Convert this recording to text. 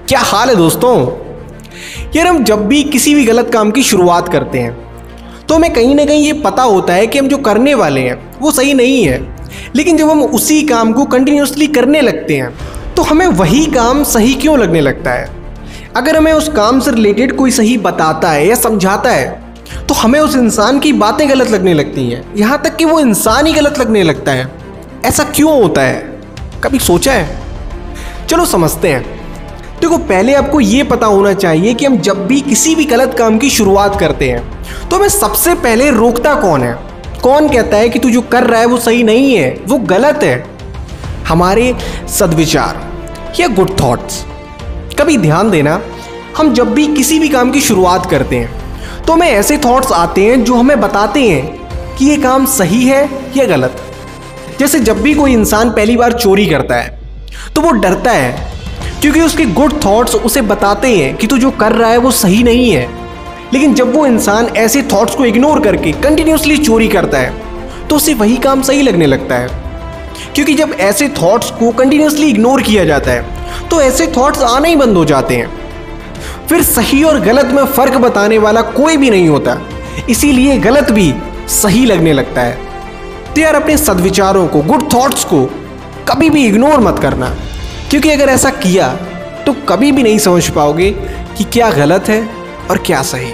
क्या हाल है दोस्तों। यार हम जब भी किसी भी गलत काम की शुरुआत करते हैं तो हमें कहीं ना कहीं ये पता होता है कि हम जो करने वाले हैं वो सही नहीं है, लेकिन जब हम उसी काम को कंटिन्यूसली करने लगते हैं तो हमें वही काम सही क्यों लगने लगता है। अगर हमें उस काम से रिलेटेड कोई सही बताता है या समझाता है तो हमें उस इंसान की बातें गलत लगने लगती हैं, यहाँ तक कि वो इंसान ही गलत लगने लगता है। ऐसा क्यों होता है, कभी सोचा है? चलो समझते हैं। देखो, पहले आपको ये पता होना चाहिए कि हम जब भी किसी भी गलत काम की शुरुआत करते हैं तो हमें सबसे पहले रोकता कौन है। कौन कहता है कि तू जो कर रहा है वो सही नहीं है, वो गलत है? हमारे सद्विचार या गुड थॉट्स। कभी ध्यान देना, हम जब भी किसी भी काम की शुरुआत करते हैं तो हमें ऐसे थॉट्स आते हैं जो हमें बताते हैं कि ये काम सही है या गलत। जैसे जब भी कोई इंसान पहली बार चोरी करता है तो वो डरता है क्योंकि उसके गुड थॉट्स उसे बताते हैं कि तू जो कर रहा है वो सही नहीं है। लेकिन जब वो इंसान ऐसे थॉट्स को इग्नोर करके कंटिन्यूसली चोरी करता है तो उसे वही काम सही लगने लगता है, क्योंकि जब ऐसे थॉट्स को कंटिन्यूसली इग्नोर किया जाता है तो ऐसे थॉट्स आना ही बंद हो जाते हैं। फिर सही और गलत में फर्क बताने वाला कोई भी नहीं होता, इसीलिए गलत भी सही लगने लगता है। तो यार अपने सद्विचारों को, गुड थॉट्स को कभी भी इग्नोर मत करना, क्योंकि अगर ऐसा किया तो कभी भी नहीं समझ पाओगे कि क्या गलत है और क्या सही।